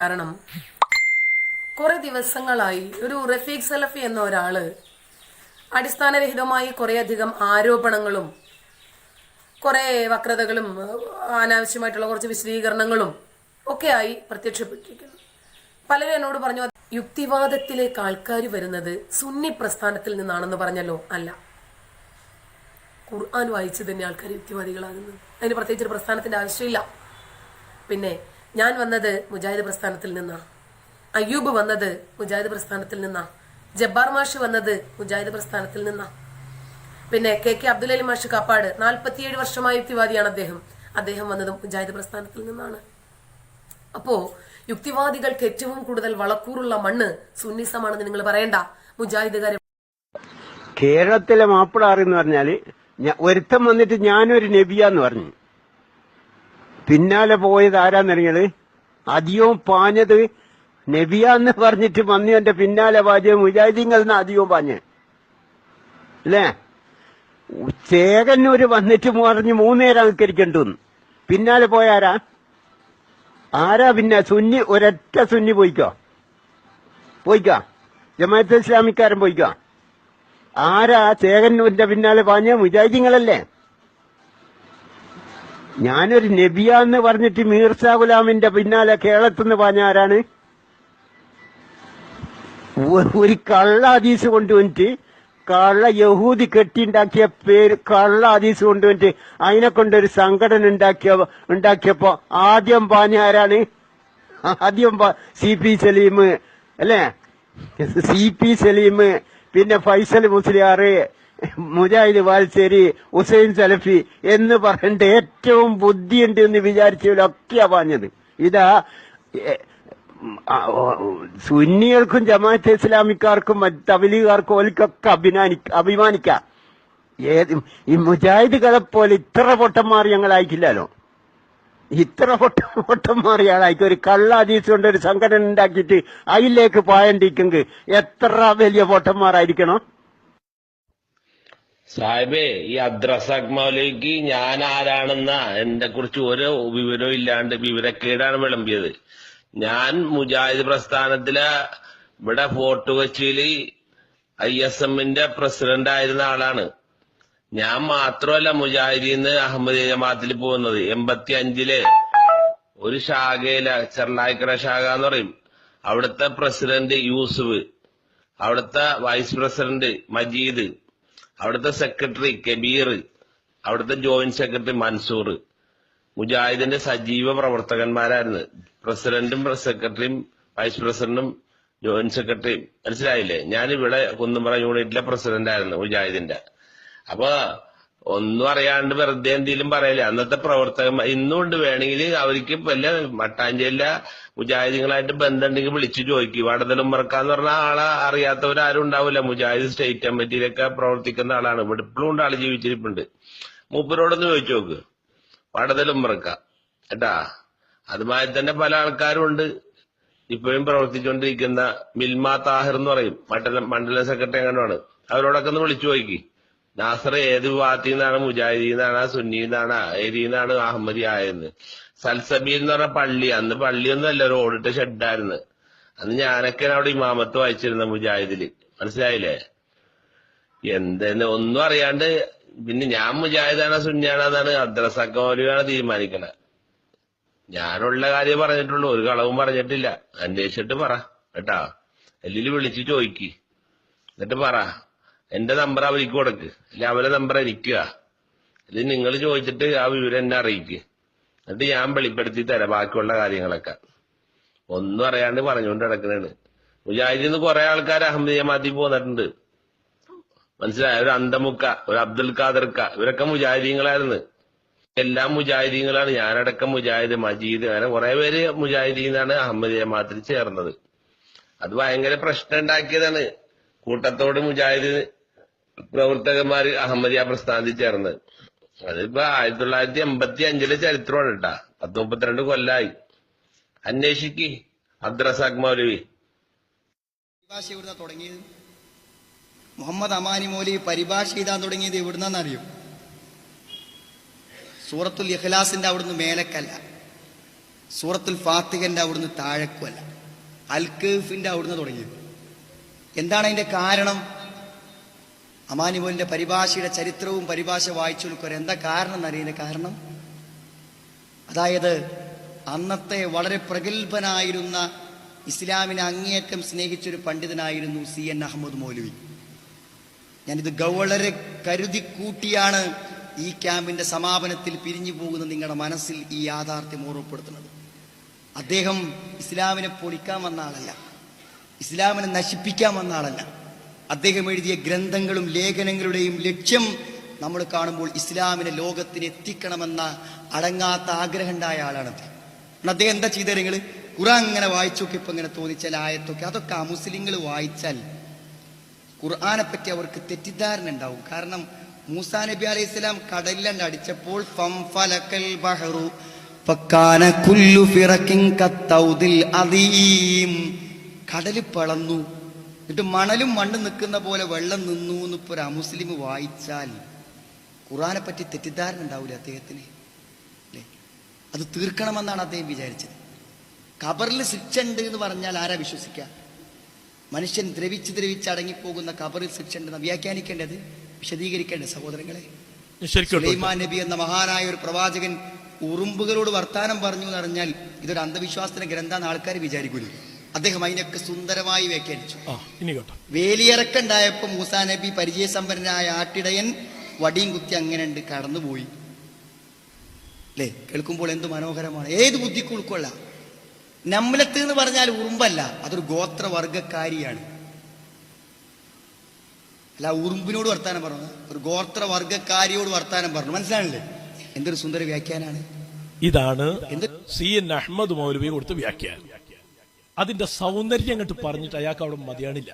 കാരണം കുറെ ദിവസങ്ങളായി ഒരു റഫീഖ് സലഫി എന്ന ഒരാള് അടിസ്ഥാനരഹിതമായി കുറേയധികം ആരോപണങ്ങളും കുറെ വക്രതകളും അനാവശ്യമായിട്ടുള്ള കുറച്ച് വിശദീകരണങ്ങളും ഒക്കെയായി പ്രത്യക്ഷപ്പെട്ടിരിക്കുന്നു. പലരും എന്നോട് പറഞ്ഞു, യുക്തിവാദത്തിലേക്ക് ആൾക്കാർ വരുന്നത് സുന്നി പ്രസ്ഥാനത്തിൽ നിന്നാണെന്ന് പറഞ്ഞല്ലോ. അല്ല, ഖുർആൻ വായിച്ച് തന്നെ ആൾക്കാർ യുക്തിവാദികളാകുന്നത്. അതിന് പ്രത്യേകിച്ച് ഒരു പ്രസ്ഥാനത്തിന്റെ ആവശ്യമില്ല. പിന്നെ ഞാൻ വന്നത് മുജാഹിദ് പ്രസ്ഥാനത്തിൽ നിന്നാ, അയ്യൂബ് വന്നത് മുജാഹിദ് പ്രസ്ഥാനത്തിൽ നിന്നാ, ജബ്ബാർ മാഷ് വന്നത് മുജാഹിദ് പ്രസ്ഥാനത്തിൽ നിന്നാ, പിന്നെ കെ അബ്ദുൽ അലി മാഷ് കാപ്പാട് 47 വർഷമായ യുക്തിവാദിയാണ് അദ്ദേഹം വന്നതും മുജാഹിദ് പ്രസ്ഥാനത്തിൽ നിന്നാണ്. അപ്പോ യുക്തിവാദികൾക്ക് ഏറ്റവും കൂടുതൽ വളക്കൂറുള്ള മണ്ണ് സുന്നിസമാണെന്ന് നിങ്ങൾ പറയണ്ട. മുജാഹിദുകാരെ കേരളത്തിലെ മാപ്പിളാറെന്ന് പറഞ്ഞാല് ഒരുത്തം വന്നിട്ട് ഞാനൊരു നബിയാന്ന് പറഞ്ഞു. പിന്നാലെ പോയത് ആരാന്നറിഞ്ഞത്? അധികവും പാഞ്ഞത് നബിയാന്ന് പറഞ്ഞിട്ട് വന്നവന്റെ പിന്നാലെ പാഞ്ഞ മുജാഹിദീങ്ങൾ അധികവും പാഞ്ഞ് അല്ലേ? ചേകന്നൂര് വന്നിട്ട് പറഞ്ഞ് 3 നേരം അനുകരിക്കണ്ടെന്ന്. പിന്നാലെ പോയാരാ? പിന്നെ സുന്നി, ഒരൊറ്റ സുന്നി പോയിക്കോ ജമാഅത്തെ ഇസ്ലാമിക്കാരൻ പോയിക്കോ. ആരാ ചേകന്നൂരിന്റെ പിന്നാലെ പാഞ്ഞ? മുജാഹിദീങ്ങളല്ലേ. ഞാനൊരു നബിയാന്ന് പറഞ്ഞിട്ട് മീർസാ ഗുലാമിന്റെ പിന്നാലെ കേരളത്തിന്ന് പാഞ്ഞ ആരാണ്? ഒരു കള്ള ഹദീസ് കൊണ്ടുവന്നിട്ട്, കള്ള യഹൂദി കെട്ടിണ്ടാക്കിയ പേര് കള്ള ഹദീസ് കൊണ്ടുവന്നിട്ട് അതിനെ കൊണ്ടൊരു സംഘടന ഉണ്ടാക്കിയപ്പോ ആദ്യം പാഞ്ഞ ആരാണ്? ആദ്യം CP സലീം അല്ലേ? CP സലീം, പിന്നെ ഫൈസൽ മുസ്ലിയാർ, മുജാഹിദ് വാൽസേരി, ഹുസൈൻ സലഫി എന്ന് പറഞ്ഞിട്ട് ഏറ്റവും ബുദ്ധിയുണ്ട് എന്ന് വിചാരിച്ചവരൊക്കെയാ പറഞ്ഞത്. ഇതാ സുന്നികൾക്കും ജമാഅത്തെ ഇസ്ലാമിക്കാർക്കും തബ്ലീഗുകാർക്കും ഓൽക്കൊക്കെ അഭിമാനിക്കാം. ഈ മുജാഹിദുകളെ പോലെ ഇത്ര പൊട്ടന്മാർ ഞങ്ങളായിക്കില്ലല്ലോ. ഇത്ര പൊട്ടന്മാറിയ ആളായിക്കും. ഒരു കള്ള ഹദീസ് കൊണ്ട് ഒരു സംഘടന ഉണ്ടാക്കിയിട്ട് അതിലേക്ക് പോയണ്ടിക്കെങ്കിൽ എത്ര വലിയ പൊട്ടന്മാരായിരിക്കണം. സാഹിബേ, ഈ അബ്ദുറസാഖ് മൗലവിക്ക് ഞാൻ ആരാണെന്ന എന്നെ കുറിച്ച് ഒരു വിവരവും ഇല്ലാണ്ട് വിവരക്കേടാണ് വിളമ്പിയത്. ഞാൻ മുജാഹിദ് പ്രസ്ഥാനത്തിലെ ഇവിടെ ഫോർട്ട് കൊച്ചിയില് ISMന്റെ പ്രസിഡന്റ് ആയിരുന്ന ആളാണ്. ഞാൻ മാത്രമല്ല മുജാഹിദീന്ന് അഹമ്മദ് ജമാഅത്തിൽ പോകുന്നത്. 85-ല് ഒരു ശാഖയില, ചെർലായിക്കര ശാഖ എന്ന് പറയും, അവിടുത്തെ പ്രസിഡന്റ് യൂസുഫ്, അവിടുത്തെ വൈസ് പ്രസിഡന്റ് മജീദ്, അവിടുത്തെ സെക്രട്ടറി കബീർ, അവിടുത്തെ ജോയിന്റ് സെക്രട്ടറി മൻസൂർ മുജാഹിദിന്റെ സജീവ പ്രവർത്തകന്മാരായിരുന്നു. പ്രസിഡന്റും സെക്രട്ടറിയും വൈസ് പ്രസിഡന്റും ജോയിന്റ് സെക്രട്ടറിയും. മനസ്സിലായില്ലേ? ഞാനിവിടെ കുന്നുംപുറ യൂണിറ്റിലെ പ്രസിഡന്റ് ആയിരുന്നു മുജാഹിദിന്റെ. അപ്പൊ ഒന്നും അറിയാണ്ട് വെറുതെ എന്തെങ്കിലും പറയില്ല. അന്നത്തെ പ്രവർത്തകന്മാർ ഇന്നുകൊണ്ട് വേണമെങ്കിൽ അവർക്ക് വല്ല മട്ടാഞ്ചേരിയിലെ മുജാഹിദീങ്ങളായിട്ട് ബന്ധമുണ്ടെങ്കിൽ വിളിച്ചു ചോദിക്കും. വടതലുംബർക്കാന്ന് പറഞ്ഞ ആളെ അറിയാത്തവരാരും ഉണ്ടാവില്ല. മുജാഹിദ് സ്റ്റേറ്റ് കമ്മിറ്റിയിലൊക്കെ പ്രവർത്തിക്കുന്ന ആളാണ്. ഇവിടെ ഇപ്പോഴും ഉണ്ട്, ആള് ജീവിച്ചിരിപ്പുണ്ട്. മൂപ്പരോടൊന്ന് ചോദിച്ചു നോക്ക്, വടതലുംബർക്ക കേട്ടാ. അതുമായി തന്നെ പല ആൾക്കാരും ഉണ്ട് ഇപ്പോഴും പ്രവർത്തിച്ചുകൊണ്ടിരിക്കുന്ന. മിൽമ താഹിർ എന്ന് പറയും, മണ്ഡലം സെക്രട്ടറി എങ്ങനെയാണ്. അവരോടൊക്കെ ഒന്ന് വിളിച്ചു നോക്കി, നാസർ ഏത് വിഭാഗത്തിൽ നിന്നാണ്? മുജാഹിദീന്നാണ്, സുന്നിന്നാണ്, ഏരിന്നാണ് അഹമ്മദി ആയെന്ന്. സൽസബീൽ എന്ന് പറഞ്ഞ പള്ളി, അന്ന് പള്ളിയൊന്നും അല്ല, ഒരു ഓടിട്ട ഷെഡായിരുന്നു. അന്ന് ഞാനൊക്കെയാണ് അവിടെ ഇമാമത്ത് വായിച്ചിരുന്ന മുജാഹിദില്. മനസ്സിലായില്ലേ? എന്തെന്ന് ഒന്നും അറിയാണ്ട് പിന്നെ ഞാൻ മുജാഹിദാണോ സുന്നിയാണെന്നാണ് അബ്ദുറസാഖ് മൗലവിയാണ് തീരുമാനിക്കണത്. ഞാനുള്ള കാര്യം പറഞ്ഞിട്ടുള്ളൂ, ഒരു കളവും പറഞ്ഞിട്ടില്ല. അന്വേഷിച്ചിട്ട് പറ കേട്ടാ. എല്ലില് വിളിച്ച് ചോദിക്ക്, എന്നിട്ട് പറ. എന്റെ നമ്പർ അവർക്ക് കൊടുക്ക്, അല്ലെ അവരെ നമ്പർ എനിക്കുക. ഇത് നിങ്ങൾ ചോദിച്ചിട്ട് ആ വിവരം എന്നെ അറിയിക്ക്, എന്നിട്ട് ഞാൻ വെളിപ്പെടുത്തി തരാം ബാക്കിയുള്ള കാര്യങ്ങളൊക്കെ. ഒന്നും അറിയാണ്ട് പറഞ്ഞുകൊണ്ട് കിടക്കണേണ്. മുജാഹിദിന്ന് കുറെ ആൾക്കാർ അഹമ്മദ് ജമാഅത്തിൽ പോന്നിട്ടുണ്ട്. മനസ്സിലായ? ഒരു അന്തമുക്ക, ഒരു അബ്ദുൽ ഖാദർക്ക, ഇവരൊക്കെ മുജാഹിദീങ്ങളായിരുന്നു. എല്ലാം മുജാഹിദീങ്ങളാണ്. ഞാനടക്കം മുജാഹിദ്, മജീദ്, അങ്ങനെ കുറെ പേര് മുജാഹിദീന്നാണ് അഹമ്മദ് ജമാഅത്തിൽ ചേർന്നത്. അത് ഭയങ്കര പ്രശ്നം ഉണ്ടാക്കിയതാണ്. കൂട്ടത്തോട് മുജാഹിദ് പ്രവർത്തകന്മാര് അഹമ്മദിയ പ്രസ്ഥാനത്തിൽ ചേർന്നത്. അതിപ്പോ 1985-ലെ ചരിത്രമാണ് കേട്ടാ. 10-32 കൊല്ലായി. അന്വേഷിക്ക് അബ്ദുറസാഖ് മൗലവി. പരിഭാഷ എവിടുന്ന തുടങ്ങിയത്? മുഹമ്മദ് അമാനി മൗലവി പരിഭാഷ എഴുതാൻ തുടങ്ങിയത് എവിടുന്നറിയും? സൂറത്തുൽ ഇഖ്ലാസിന്റെ അവിടുന്ന് മേലക്കല്ല. സൂറത്തുൽ ഫാത്തിഹന്റെ അവിടുന്ന് താഴെക്കുമല്ല, അൽ കഹ്ഫിന്റെ അവിടുന്ന് തുടങ്ങിയത്. എന്താണ് അതിന്റെ കാരണം? അമാനിമോലിന്റെ പരിഭാഷയുടെ ചരിത്രവും പരിഭാഷ വായിച്ചു കൊടുക്കുക. എന്താ കാരണം എന്നറിയുന്ന കാരണം, അതായത് അന്നത്തെ വളരെ പ്രഗത്ഭനായിരുന്ന ഇസ്ലാമിനെ അങ്ങേയറ്റം സ്നേഹിച്ചൊരു പണ്ഡിതനായിരുന്നു CN അഹമ്മദ് മൗലവി. ഞാനിത് വളരെ കരുതി കൂട്ടിയാണ് ഈ ക്യാമ്പിന്റെ സമാപനത്തിൽ പിരിഞ്ഞു പോകുന്ന നിങ്ങളുടെ മനസ്സിൽ ഈ യാഥാർത്ഥ്യം ഓർമ്മപ്പെടുത്തുന്നത്. അദ്ദേഹം ഇസ്ലാമിനെ പൊളിക്കാൻ വന്ന ആളല്ല, ഇസ്ലാമിനെ നശിപ്പിക്കാൻ വന്ന ആളല്ല. അദ്ദേഹം എഴുതിയ ഗ്രന്ഥങ്ങളും ലേഖനങ്ങളുടെയും ലക്ഷ്യം നമ്മൾ കാണുമ്പോൾ ഇസ്ലാമിനെ ലോകത്തിന് എത്തിക്കണമെന്ന അടങ്ങാത്ത ആഗ്രഹം ഉണ്ടായ ആളാണ് അദ്ദേഹം. അദ്ദേഹം എന്താ ചെയ്തത്? നിങ്ങൾ ഖുർആൻ ഇങ്ങനെ വായിച്ചു നോക്കിയപ്പോൾ ഇങ്ങനെ തോന്നിച്ചാൽ ആയത്തൊക്കെ അതൊക്കെ അമുസ്ലിങ്ങൾ വായിച്ചാൽ ഖുർആനെ പറ്റി അവർക്ക് തെറ്റിദ്ധാരണ ഉണ്ടാവും. കാരണം മൂസാ നബി അലൈഹി സ്വലാം കടലിൽ അടിച്ചപ്പോൾ ഫംഫലക്കൽ ബഹറു ഫക്കാന കുല്ലു ഫിറക്കിൻ കത്തൗദിൽ അദീം, കടല് പിളന്നു, എന്നിട്ട് മണലും മണ്ണും നിൽക്കുന്ന പോലെ വെള്ളം നിന്നു എന്ന് ഇപ്പോൾ ഒരു അമുസ്ലിം വായിച്ചാൽ ഖുർആനെ പറ്റി തെറ്റിദ്ധാരണ ഉണ്ടാവില്ല അദ്ദേഹത്തിന്, അല്ലേ? അത് തീർക്കണമെന്നാണ് അദ്ദേഹം വിചാരിച്ചത്. ഖബറിൽ ശിക്ഷ ഉണ്ട് എന്ന് പറഞ്ഞാൽ ആരാ വിശ്വസിക്കുക? മനുഷ്യൻ ദ്രവിച്ച് അടങ്ങിപ്പോകുന്ന ഖബറിൽ ശിക്ഷ ഉണ്ടെന്ന് വ്യാഖ്യാനിക്കേണ്ടത്, വിശദീകരിക്കേണ്ടത് സഹോദരങ്ങളെ. സുലൈമാൻ നബി എന്ന മഹാനായ ഒരു പ്രവാചകൻ ഉറുമ്പുകളോട് വർത്താനം പറഞ്ഞു എന്ന് പറഞ്ഞാൽ ഇതൊരു അന്ധവിശ്വാസത്തിന്റെ ഗ്രന്ഥാന്ന് ആൾക്കാർ വിചാരിക്കൂലേ? അദ്ദേഹം അതിനൊക്കെ സുന്ദരമായി വ്യാഖ്യാനിച്ചു. വേലിയിറക്കുണ്ടായപ്പോ മൂസാ നബി പരിചയസമ്പന്നനായ ആട്ടിടയൻ വടിയും കുത്തി അങ്ങനെ ഉണ്ട് കടന്നുപോയി, അല്ലേ? കേൾക്കുമ്പോൾ എന്ത് മനോഹരമാണ്. ഏത് ബുദ്ധിക്ക് ഉൾക്കൊള്ള. നമ്ലത്ത് എന്ന് പറഞ്ഞാൽ ഉറുമ്പല്ല, അതൊരു ഗോത്രവർഗക്കാരിയാണ്. അല്ല ഉറുമ്പിനോട് വർത്താനം പറഞ്ഞു, ഒരു ഗോത്രവർഗക്കാരിയോട് വർത്താനം പറഞ്ഞു. മനസ്സിലാണല്ലേ? എന്തൊരു സുന്ദര വ്യാഖ്യാനാണ്. ഇതാണ് CN അഹമ്മദ് മൗലവി കൊടുത്ത വ്യാഖ്യാനം. അതിന്റെ സൗന്ദര്യം അങ്ങോട്ട് പറഞ്ഞിട്ട് അയാൾക്ക് അവിടെ മതിയാണില്ല.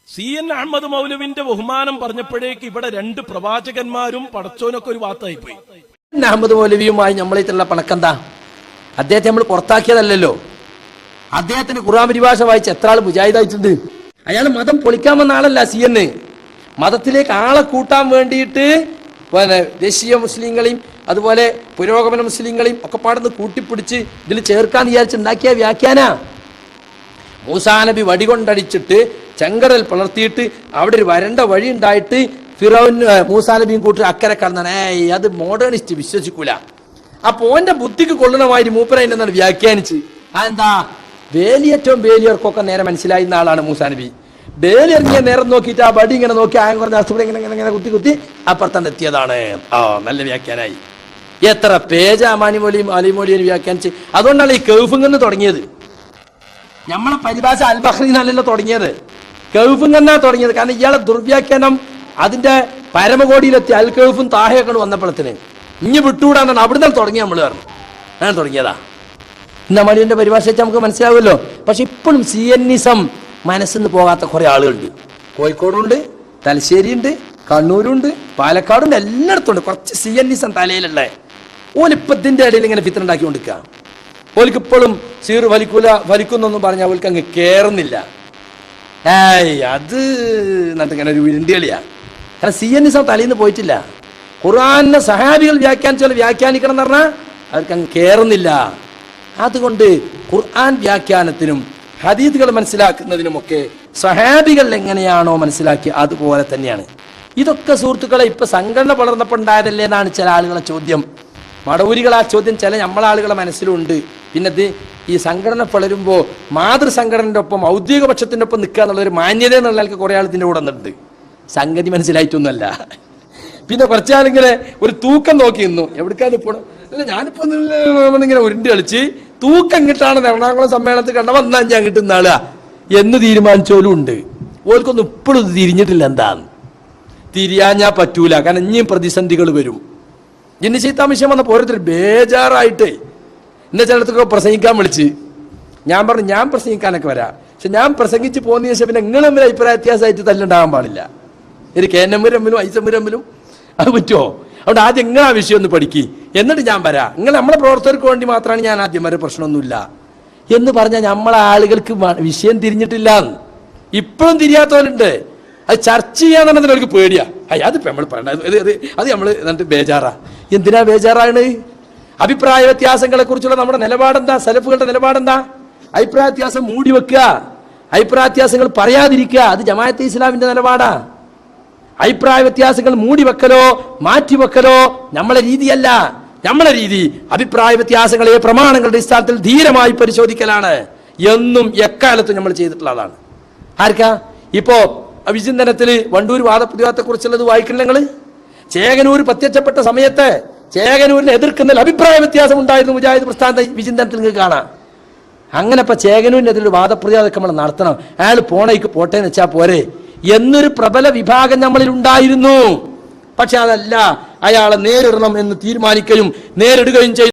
CN അഹമ്മദ് മൗലവിന്റെ ബഹുമാനം പറഞ്ഞപ്പോഴേക്ക് ഇവിടെ രണ്ട് പ്രവാചകന്മാരും പടച്ചോനൊക്കെ ഒരു വാത്തായി പോയി. അഹമ്മദ് മൗലവിയുമായി നമ്മളേറ്റുള്ള പണക്കെന്താ? അദ്ദേഹത്തെ നമ്മൾ പുറത്താക്കിയതല്ലോ. അദ്ദേഹത്തിന് ഖുർആൻ പരിഭാഷ വായിച്ച് എത്ര ആൾ മുജാഹിദായിട്ടുണ്ട്? അയാൾ മതം പൊളിക്കാൻ വന്ന ആളല്ല CN. മതത്തിലേക്ക് ആളെ കൂട്ടാൻ വേണ്ടിയിട്ട് ദേശീയ മുസ്ലിങ്ങളെയും അതുപോലെ പുരോഗമന മുസ്ലിങ്ങളെയും ഒക്കെ പാടുന്ന് കൂട്ടിപ്പിടിച്ച് ഇതിൽ ചേർക്കാന്ന് വിചാരിച്ചുണ്ടാക്കിയ വ്യാഖ്യാന. മൂസാ നബി വടികൊണ്ടടിച്ചിട്ട് ചെങ്കടൽ പിളർത്തിയിട്ട് അവിടെ ഒരു വരണ്ട വഴി ഉണ്ടായിട്ട് ഫിറൗൻ മൂസാ നബിയും കൂട്ടി അക്കരെ കടന്നാണ്. അത് മോഡേണിസ്റ്റ് വിശ്വസിക്കൂല. അപ്പൊ ഓന്റെ ബുദ്ധിക്ക് കൊള്ളണമാതിരി മൂപ്പരതിൻ്റെ എന്താണ് വ്യാഖ്യാനിച്ച്. അതെന്താ? വേലിയേറ്റവും വേലിയർക്കൊക്കെ നേരെ മനസ്സിലായിരുന്ന ആളാണ് മൂസാ നബി. വേലി ഇറങ്ങിയ നേരം നോക്കിയിട്ട് ആ വടി ഇങ്ങനെ നോക്കി ആയം കുറഞ്ഞ അസുഖം ഇങ്ങനെ കുത്തി അപ്പുറത്തന്നെ എത്തിയതാണ്. നല്ല വ്യാഖ്യാനായി. എത്ര പേജ അമാനിമോലിയും അലിമോലിയും വ്യാഖ്യാനിച്ച്. അതുകൊണ്ടാണ് ഈ കൗഫിംഗെന്ന് തുടങ്ങിയത്. നമ്മളെ പരിഭാഷ അൽ ബഹ്റി എന്നല്ലല്ലോ തുടങ്ങിയത്, കൗഫിംഗെന്നാ തുടങ്ങിയത്. കാരണം ഇയാളെ ദുർവ്യാഖ്യാനം അതിന്റെ പരമകോടിയിലെത്തി. അൽ കൗഫും താഹയൊക്കെ വന്നപ്പോഴത്തിന് ഇനി വിട്ടുകൂടാന്നാണ് അവിടുന്ന് തുടങ്ങി. നമ്മൾ പറഞ്ഞു അങ്ങനെ തുടങ്ങിയതാ. അമാനിയുടെ പരിഭാഷ വെച്ചാൽ നമുക്ക് മനസ്സിലാവുമല്ലോ. പക്ഷെ ഇപ്പോഴും CNism മനസ്സിൽ നിന്ന് പോകാത്ത കുറെ ആളുകളുണ്ട്. കോഴിക്കോടുണ്ട്, തലശ്ശേരിയുണ്ട്, കണ്ണൂരുണ്ട്, പാലക്കാടുണ്ട്, എല്ലായിടത്തും ഉണ്ട് കുറച്ച് CNism തലയിലുള്ള. ഓലിപ്പത്തിന്റെ ഇടയിൽ ഇങ്ങനെ ഫിത്തന ഉണ്ടാക്കി കൊണ്ടിരിക്കുക. ഓലിക്ക് ഇപ്പോഴും സീറ് ഫലിക്കുന്നൊന്നും പറഞ്ഞാൽ ഓൽക്ക് അങ്ങ് കേറുന്നില്ല. അത് ഇങ്ങനെ ഒരു വിരണ്ടികളിയാ. കാരണം CNism തലയിൽ നിന്ന് പോയിട്ടില്ല. ഖുർആനെ സഹാബികൾ വ്യാഖ്യാനിക്കണം എന്ന് പറഞ്ഞാൽ അവർക്ക് അങ്ങ് കേറുന്നില്ല. അതുകൊണ്ട് ഖുർആൻ വ്യാഖ്യാനത്തിനും ഹദീസുകൾ മനസ്സിലാക്കുന്നതിനുമൊക്കെ സഹാബികൾ എങ്ങനെയാണോ മനസ്സിലാക്കി അതുപോലെ തന്നെയാണ്. ഇതൊക്കെ സുഹൃത്തുക്കളെ ഇപ്പൊ സംഘടന വളർന്നപ്പോൾ ഉണ്ടായതല്ലേ എന്നാണ് ചില ആളുകളെ ചോദ്യം. മടവൂരികൾ ആ ചോദ്യം ചില നമ്മളാളുകളെ മനസ്സിലുണ്ട്. പിന്നെ ഈ സംഘടന വളരുമ്പോൾ മാതൃസംഘടനയുടെ ഒപ്പം ഔദ്യോഗിക പക്ഷത്തിന്റെ ഒപ്പം നിൽക്കുക എന്നുള്ളൊരു മാന്യത എന്നുള്ള ആൾക്ക് കുറെ ആൾ ഇതിന്റെ കൂടെ വന്നിട്ടുണ്ട്. സംഗതി മനസ്സിലായിട്ടൊന്നുമല്ല. പിന്നെ കുറച്ചാളിങ്ങനെ ഒരു തൂക്കം നോക്കി നിന്നു. എവിടേക്കാണ് പോണം? അല്ല ഞാനിപ്പോ ഇങ്ങനെ ഉരുണ്ടി കളിച്ച് തൂക്കം കിട്ടാണ് എറണാകുളം സമ്മേളനത്തിൽ കണ്ട വന്നാൽ ഞാൻ കിട്ടുന്ന ആളാ എന്ന് തീരുമാനിച്ചോലും ഉണ്ട്. ഓർക്കൊന്നും ഇപ്പോഴും ഇത് തിരിഞ്ഞിട്ടില്ല. എന്താന്ന് തിരിയാഞ്ഞാ പറ്റൂല. കാരണം ഇനിയും പ്രതിസന്ധികൾ വരും. ഇനി ചീത്താമിഷം വന്നപ്പോൾ ഓരോരുത്തർ ബേജാറായിട്ട് എന്നെ ചിലടത്തൊക്കെ പ്രസംഗിക്കാൻ വിളിച്ച് ഞാൻ പറഞ്ഞു ഞാൻ പ്രസംഗിക്കാനൊക്കെ വരാം, പക്ഷെ ഞാൻ പ്രസംഗിച്ച് പോകുന്ന ശേഷം പിന്നെ നിങ്ങൾ തമ്മിൽ അഭിപ്രായ വ്യത്യാസമായിട്ട് തല്ലുണ്ടാകാൻ പാടില്ല. ഒരു KNM തമ്മിലും ഐസം തമ്മിലും അത് പറ്റുമോ? അതുകൊണ്ട് ആദ്യം നിങ്ങൾ ആ വിഷയം ഒന്ന് പഠിക്കി, എന്നിട്ട് ഞാൻ വരാം. നിങ്ങൾ നമ്മളെ പ്രവർത്തകർക്ക് വേണ്ടി മാത്രമാണ് ഞാൻ ആദ്യം വരെ, പ്രശ്നമൊന്നുമില്ല എന്ന് പറഞ്ഞാൽ നമ്മളെ ആളുകൾക്ക് വിഷയം തിരിഞ്ഞിട്ടില്ല. ഇപ്പോഴും തിരിയാത്തവരുണ്ട്. അത് ചർച്ച ചെയ്യാന്നുള്ളത് അവർക്ക് പേടിയാ. അതിപ്പോ നമ്മൾ പറയണ്ട, അത് നമ്മൾ എന്നിട്ട് ബേജാറാ. എന്തിനാ ബേജാറാണ്? അഭിപ്രായ വ്യത്യാസങ്ങളെ കുറിച്ചുള്ള നമ്മുടെ നിലപാടെന്താ? സലഫുകളുടെ നിലപാടെന്താ? അഭിപ്രായ വ്യത്യാസം മൂടി വെക്കുക, അഭിപ്രായ വ്യത്യാസങ്ങൾ പറയാതിരിക്കുക. അത് ജമാഅത്തെ ഇസ്ലാമിന്റെ നിലപാടാ. അഭിപ്രായ വ്യത്യാസങ്ങൾ മൂടി വെക്കലോ മാറ്റിവെക്കലോ നമ്മളെ രീതിയല്ല. നമ്മളെ രീതി അഭിപ്രായ വ്യത്യാസങ്ങളെ പ്രമാണങ്ങളുടെ അടിസ്ഥാനത്തിൽ ധീരമായി പരിശോധിക്കലാണ്. എന്നും എക്കാലത്തും നമ്മൾ ചെയ്തിട്ടുള്ളതാണ്. ആർക്കാ ഇപ്പോ വിചിന്തനത്തിൽ വണ്ടൂർ വാദപ്രതിവാദത്തെ കുറിച്ചുള്ളത് വായിക്കില്ല നിങ്ങള്? ചേകനൂർ പ്രത്യക്ഷപ്പെട്ട സമയത്ത് ചേകനൂരിനെ എതിർക്കുന്നതിൽ അഭിപ്രായ വ്യത്യാസം ഉണ്ടായിരുന്നു മുജാഹിദ് പ്രസ്ഥാനത്തെ വിചിന്തനത്തിൽ നിങ്ങൾക്ക് കാണാം. അങ്ങനെ ഇപ്പൊ ചേകനൂരിനെതിരെ വാദപ്രതിവാദമൊക്കെ നമ്മൾ നടത്തണം. അയാൾ പോണേക്ക് പോട്ടെ എന്ന് വെച്ചാൽ പോരെ എന്നൊരു പ്രബല വിഭാഗം നമ്മളിൽ ഉണ്ടായിരുന്നു. പക്ഷെ അതല്ല, അയാളെ നേരിടണം എന്ന് തീരുമാനിക്കുകയും നേരിടുകയും ചെയ്തു.